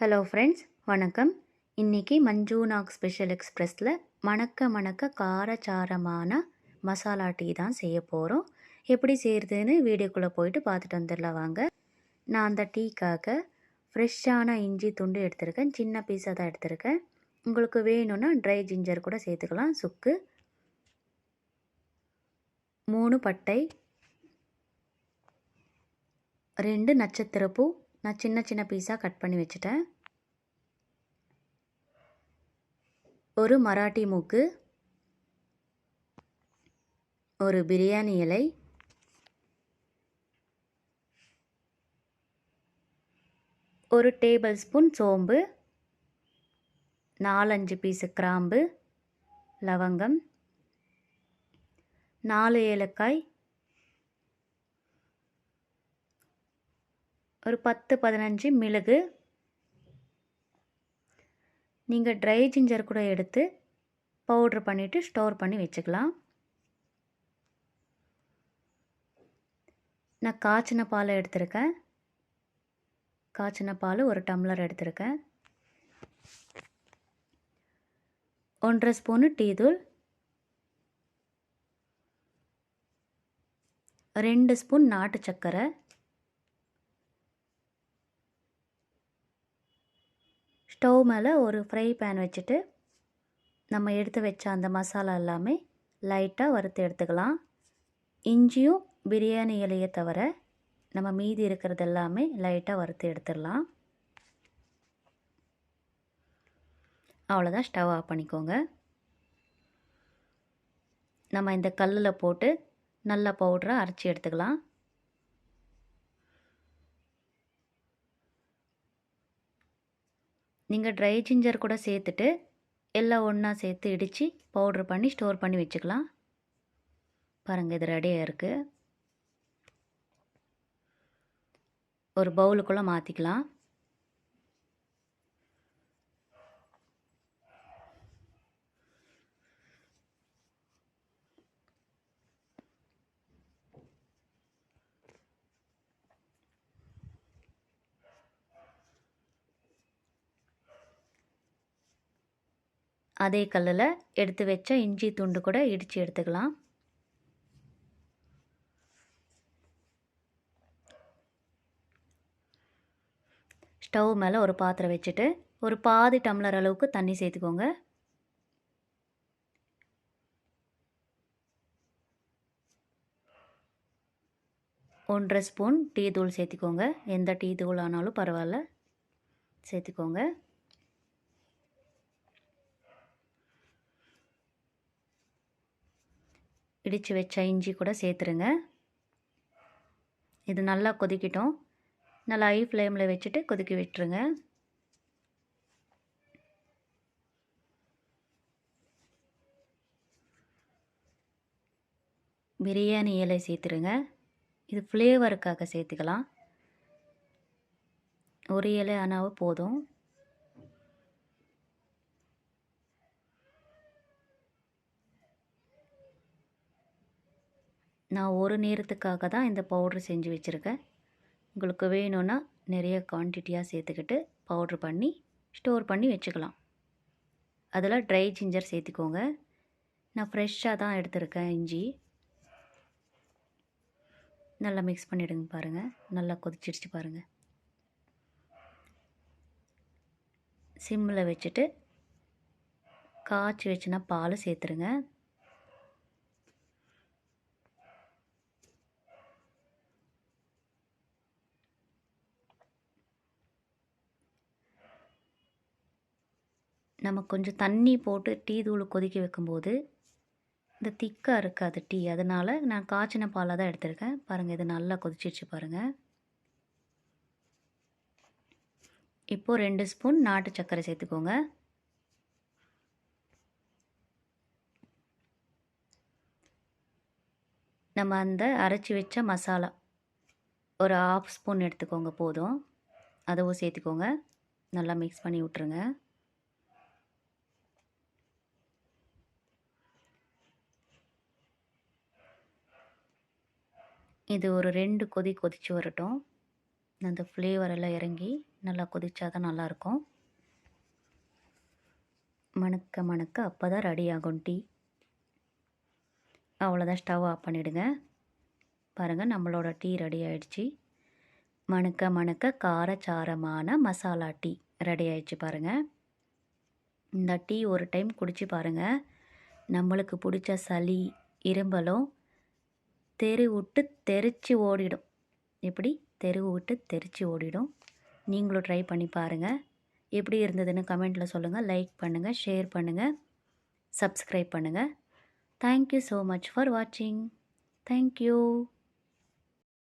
Hello friends, வணக்கம். இன்றைக்கி மஞ்சூநாக் special எக்ஸ்பிரஸில் மணக்க காரசாரமான மசாலா டீ தான் செய்ய போகிறோம். எப்படி செய்கிறதுன்னு வீடியோக்குள்ளே போயிட்டு பார்த்துட்டு வந்துடலாம் வாங்க. நான் அந்த டீக்காக ஃப்ரெஷ்ஷான இஞ்சி துண்டு எடுத்திருக்கேன். சின்ன பீஸாக தான் எடுத்திருக்கேன். உங்களுக்கு வேணும்னா ட்ரை ஜிஞ்சர் கூட சேர்த்துக்கலாம். சுக்கு, 3 பட்டை, 2 நட்சத்திரப்பூ நான் சின்ன சின்ன பீஸாக கட் பண்ணி வச்சுட்டேன். ஒரு மராட்டி மூக்கு, ஒரு பிரியாணி இலை, ஒரு டேபிள் ஸ்பூன் சோம்பு, 4-5 பீஸு கிராம்பு, லவங்கம், 4 ஏலக்காய், ஒரு 10-15 மிளகு. நீங்கள் ட்ரை ஜிஞ்சர் கூட எடுத்து பவுட்ரு பண்ணிவிட்டு ஸ்டோர் பண்ணி வச்சுக்கலாம். நான் காய்ச்சின பால் எடுத்திருக்கேன். காய்ச்சின பால் 1 டம்ளர் எடுத்திருக்கேன். 1.5 ஸ்பூனு டீ தூள், 2 ஸ்பூன் நாட்டு சர்க்கரை, ஸ்டவ் மேலே ஒரு ஃப்ரை பேன் வச்சுட்டு நம்ம எடுத்து வச்ச அந்த மசாலா எல்லாமே லைட்டாக வறுத்து எடுத்துக்கலாம். இஞ்சியும் பிரியாணி இலையை தவிர நம்ம மீதி இருக்கிறது எல்லாமே லைட்டாக வறுத்து எடுத்துடலாம். அவ்வளோதான், ஸ்டவ் ஆஃப் பண்ணிக்கோங்க. நம்ம இந்த கல்லில் போட்டு நல்லா பவுடரை அரைச்சி எடுத்துக்கலாம். நீங்கள் ட்ரை ஜிஞ்சர் கூட சேர்த்துட்டு எல்லாம் ஒன்றா சேர்த்து இடித்து பவுட்ரு பண்ணி ஸ்டோர் பண்ணி வச்சுக்கலாம். பாருங்கள், இது ரெடியாக இருக்குது. ஒரு பவுலுக்குள்ளே மாற்றிக்கலாம். அதே கல்லில் எடுத்து வச்ச இஞ்சி துண்டு கூட இடித்து எடுத்துக்கலாம். ஸ்டவ் மேலே ஒரு பாத்திரம் வச்சுட்டு ஒரு பாதி டம்ளர் அளவுக்கு தண்ணி சேர்த்துக்கோங்க. ஒன்றரை ஸ்பூன் டீ தூள் சேர்த்துக்கோங்க. எந்த டீ தூள் ஆனாலும் பரவாயில்ல, சேர்த்துக்கோங்க. இடித்து வச்ச இஞ்சி கூட சேர்த்துருங்க. இது நல்லா கொதிக்கட்டும். நல்லா ஹை ஃப்ளேமில் வச்சுட்டு கொதிக்க விட்டுருங்க. பிரியாணி இலை சேர்த்துருங்க. இது ஃப்ளேவருக்காக சேர்த்துக்கலாம். ஒரு இலை ஆனாவும் போதும். நான் ஒரு நேரத்துக்காக தான் இந்த பவுட்ரு செஞ்சு வச்சுருக்கேன். உங்களுக்கு வேணும்னா நிறைய குவான்டிட்டியாக சேர்த்துக்கிட்டு பவுட்ரு பண்ணி ஸ்டோர் பண்ணி வச்சுக்கலாம். அதில் ட்ரை ஜிஞ்சர் சேர்த்துக்கோங்க. நான் ஃப்ரெஷ்ஷாக தான் எடுத்திருக்கேன் இஞ்சி. நல்லா மிக்ஸ் பண்ணிவிடுங்க. பாருங்கள், நல்லா கொதிச்சிடுச்சு பாருங்கள். சிம்மில் வச்சுட்டு காய்ச்சி வச்சுனா பால் சேர்த்துருங்க. நம்ம கொஞ்சம் தண்ணி போட்டு டீ தூள் கொதிக்க வைக்கும்போது இந்த திக்காக இருக்காது டீ. அதனால் நான் காய்ச்சின பாலாக தான் எடுத்திருக்கேன். பாருங்கள், இது நல்லா கொதிச்சிடுச்சு பாருங்கள். இப்போது 2 ஸ்பூன் நாட்டு சர்க்கரை சேர்த்துக்கோங்க. நம்ம அந்த அரைச்சி வச்ச மசாலா ஒரு 1/2 ஸ்பூன் எடுத்துக்கோங்க, போதும். அதுவும் சேர்த்துக்கோங்க. நல்லா மிக்ஸ் பண்ணி விட்ருங்க. இது ஒரு 2 கொதித்து வரட்டும். அந்த ஃப்ளேவர் எல்லாம் இறங்கி நல்லா கொதிச்சா தான் நல்லாயிருக்கும். மணக்க மணக்க அப்போ தான் ரெடி ஆகும் டீ. அவ்வளோதான், ஸ்டவ் ஆஃப் பண்ணிவிடுங்க. பாருங்கள், நம்மளோட டீ ரெடி ஆயிடுச்சு. மணக்க மணக்க காரச்சாரமான மசாலா டீ ரெடி ஆயிடுச்சு பாருங்கள். இந்த டீ ஒரு டைம் குடிச்சு பாருங்கள். நம்மளுக்கு பிடிச்ச சளி, இரும்பலும் தெரு விட்டு தெறிச்சு ஓடிடும். எப்படி தெருவு விட்டு தெறிச்சு ஓடிடும். நீங்களும் ட்ரை பண்ணி பாருங்கள். எப்படி இருந்ததுன்னு கமெண்ட்டில் சொல்லுங்கள். லைக் பண்ணுங்கள், ஷேர் பண்ணுங்கள், சப்ஸ்கிரைப் பண்ணுங்கள். தேங்க்யூ ஸோ மச் ஃபார் வாட்சிங். தேங்க்யூ.